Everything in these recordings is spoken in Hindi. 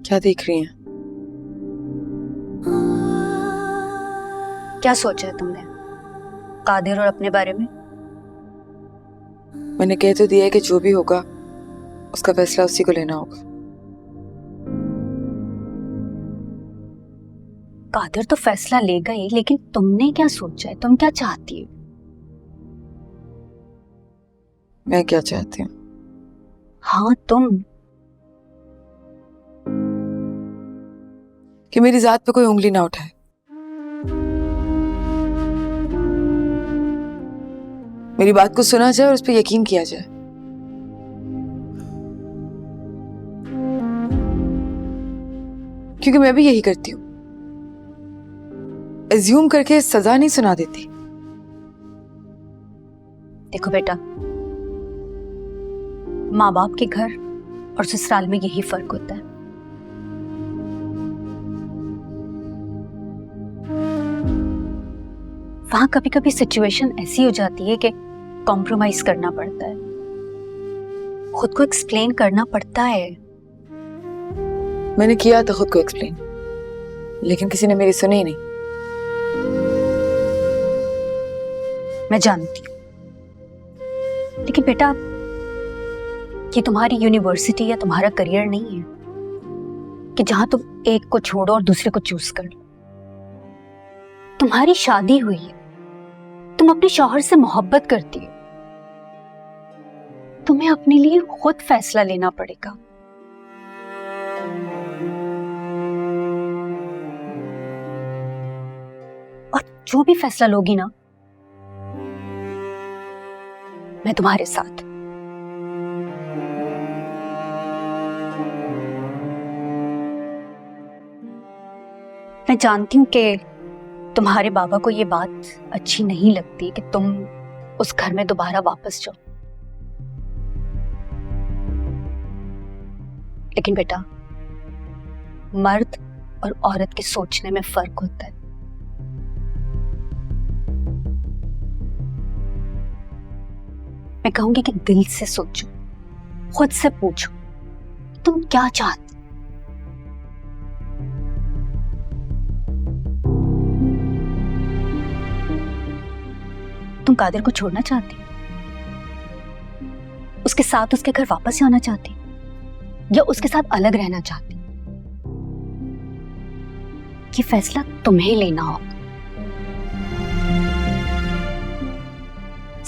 क्या देख रही हैं? क्या सोचा है तुमने कादिर और अपने बारे में? मैंने कह तो दिया है कि जो भी होगा उसका फैसला उसी को लेना होगा। कादिर तो फैसला लेगा ही, लेकिन तुमने क्या सोचा है? तुम क्या चाहती हो? मैं क्या चाहती हूँ? हाँ तुम। कि मेरी जात पे कोई उंगली ना उठाए। मेरी बात को सुना जाए और उस पर यकीन किया जाए। क्योंकि मैं भी यही करती हूँ, एज्यूम करके सजा नहीं सुना देती। देखो बेटा, माँ बाप के घर और ससुराल में यही फर्क होता है। वहां कभी कभी सिचुएशन ऐसी हो जाती है कि कॉम्प्रोमाइज करना पड़ता है, खुद को एक्सप्लेन करना पड़ता है। मैंने किया था खुद को एक्सप्लेन, लेकिन किसी ने मेरी सुनी ही नहीं। मैं जानती हूँ, लेकिन बेटा ये तुम्हारी यूनिवर्सिटी या तुम्हारा करियर नहीं है कि जहां तुम एक को छोड़ो और दूसरे को चूज कर लो। तुम्हारी शादी हुई है, तुम अपने शौहर से मोहब्बत करती हो, तुम्हें अपने लिए खुद फैसला लेना पड़ेगा। और जो भी फैसला लोगी ना, मैं तुम्हारे साथ। मैं जानती हूं कि तुम्हारे बाबा को ये बात अच्छी नहीं लगती कि तुम उस घर में दोबारा वापस जाओ, लेकिन बेटा मर्द और औरत के सोचने में फर्क होता है। मैं कहूंगी कि दिल से सोचो, खुद से पूछो तुम क्या चाहते। तुम कादिर को छोड़ना चाहती, उसके साथ उसके घर वापस जाना चाहती, या उसके साथ अलग रहना चाहती? ये फैसला तुम्हें लेना होगा।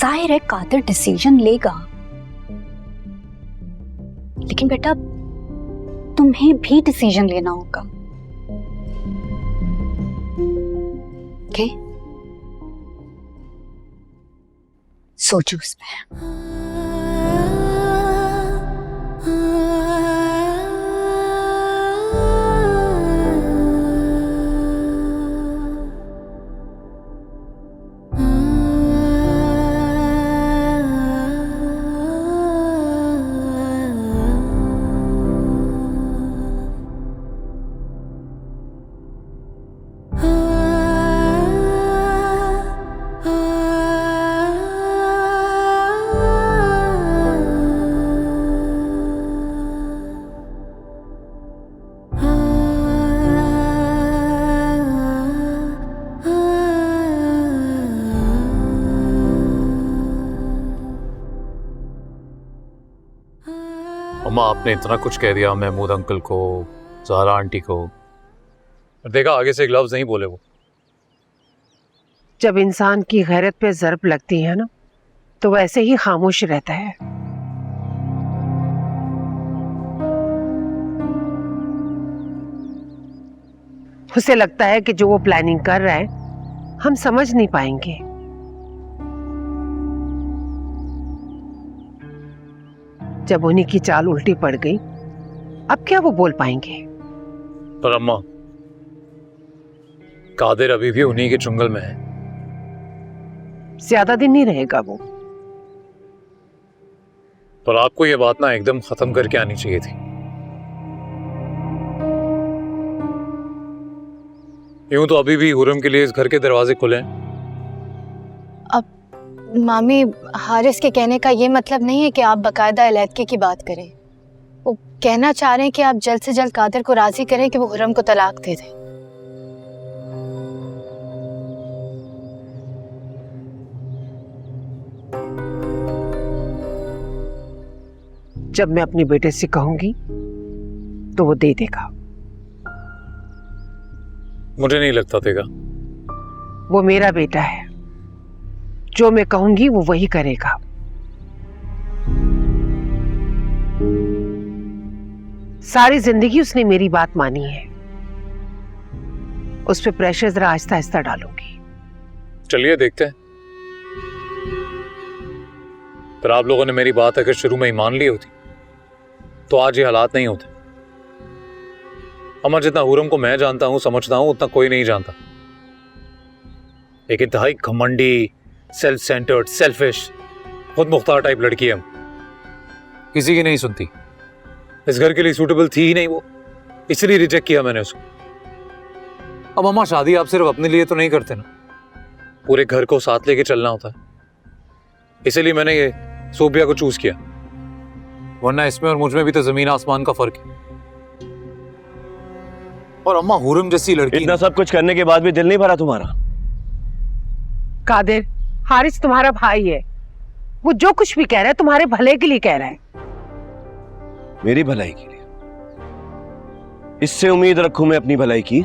जाहिर है कादिर डिसीजन लेगा, लेकिन बेटा तुम्हें भी डिसीजन लेना होगा। ओके? सोचो उसमें। अम्मा, आपने इतना कुछ कह दिया महमूद अंकल को, ज़हरा आंटी को, देखा आगे से एक लफ्ज़ नहीं बोले वो। जब इंसान की गैरत पे ज़रब लगती है ना, तो वैसे ही खामोश रहता है। उसे लगता है कि जो वो प्लानिंग कर रहा है हम समझ नहीं पाएंगे। जब उन्हीं की चाल उल्टी पड़ गई, अब क्या वो बोल पाएंगे? पर अम्मा, कादिर अभी भी उन्हीं के चुंगल में है। ज्यादा दिन नहीं रहेगा वो। पर आपको ये बात ना एकदम खत्म करके आनी चाहिए थी। यूं तो अभी भी हुरम के लिए इस घर के दरवाजे खुले हैं। अब मामी, हारिस के कहने का ये मतलब नहीं है कि आप बाकायदा अलैदगी की बात करें। वो कहना चाह रहे हैं कि आप जल्द से जल्द कादिर को राजी करें कि वो हुर्रम को तलाक दे दे। जब मैं अपने बेटे से कहूंगी तो वो दे देगा। मुझे नहीं लगता देगा। वो मेरा बेटा है, जो मैं कहूंगी वो वही करेगा। सारी जिंदगी उसने मेरी बात मानी है, उस पे प्रेशर जरा आहिस्ता आहिस्ता डालूंगी। चलिए देखते हैं। पर आप लोगों ने मेरी बात अगर शुरू में ही मान ली होती तो आज ये हालात नहीं होते। अमर, जितना हुर्रम को मैं जानता हूं, समझता हूं, उतना कोई नहीं जानता। एक इंतहाई घमंडी, सेल्फ सेंटर्ड, सेल्फिश, खुद मुख्तार टाइप लड़की है। किसी की नहीं सुनती, इस घर के लिए सूटेबल थी ही नहीं वो, इसलिए रिजेक्ट किया मैंने उसको। अब अम्मा, शादी आप सिर्फ अपने लिए तो नहीं करते ना, पूरे घर को साथ लेके चलना होता है। इसीलिए मैंने ये सोफिया को चूज किया, वरना इसमें और मुझ में भी तो जमीन आसमान का फर्क है। और अम्मा, हुर्रम जैसी लड़की, इतना सब कुछ करने के बाद भी दिल नहीं भरा तुम्हारा? कादिर, हारिस तुम्हारा भाई है, वो जो कुछ भी कह रहा है तुम्हारे भले के लिए कह रहा है। मेरी भलाई के लिए? इससे उम्मीद रखूं मैं अपनी भलाई की?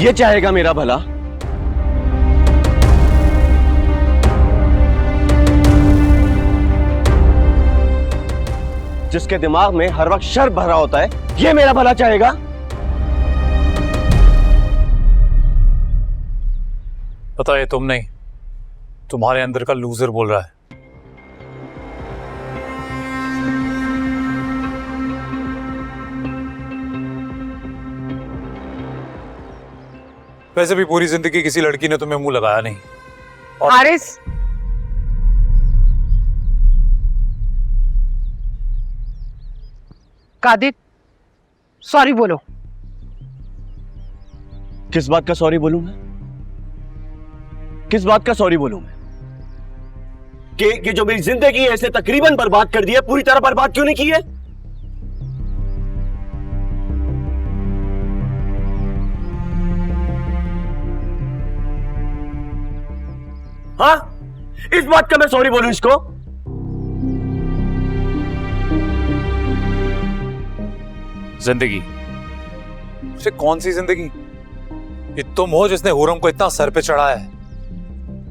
ये चाहेगा मेरा भला? जिसके दिमाग में हर वक्त शर भरा होता है, ये मेरा भला चाहेगा? पता है तुम नहीं, तुम्हारे अंदर का लूजर बोल रहा है। वैसे भी पूरी जिंदगी किसी लड़की ने तुम्हें मुंह लगाया नहीं। हारिस, कादिर, सॉरी बोलो। किस बात का सॉरी बोलूं मैं? किस बात का सॉरी बोलूं मैं? कि जो मेरी जिंदगी है इसे तकरीबन बर्बाद कर दिया, पूरी तरह बर्बाद क्यों नहीं की है? हाँ, इस बात का मैं सॉरी बोलूं इसको? जिंदगी से कौन सी जिंदगी? ये तुम हो जिसने हुर्रम को इतना सर पे चढ़ाया है।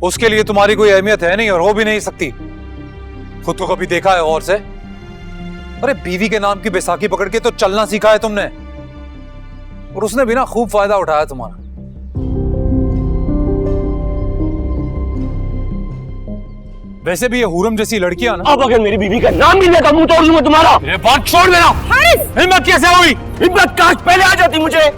उसके लिए तुम्हारी कोई अहमियत है नहीं और हो भी नहीं सकती। खुद को कभी देखा है और से? अरे बीवी के नाम की बैसाखी पकड़ के तो चलना सीखा है तुमने, और उसने भी ना खूब फायदा उठाया तुम्हारा। वैसे भी ये हुर्रम जैसी लड़कियां ना, अब अगर मेरी बीवी का नाम भी लेगा मुंह तोड़ लूंगा तुम्हारा। ये बात छोड़ देना। हिम्मत कैसे हुई? हिम्मत काश पहले आ जाती मुझे।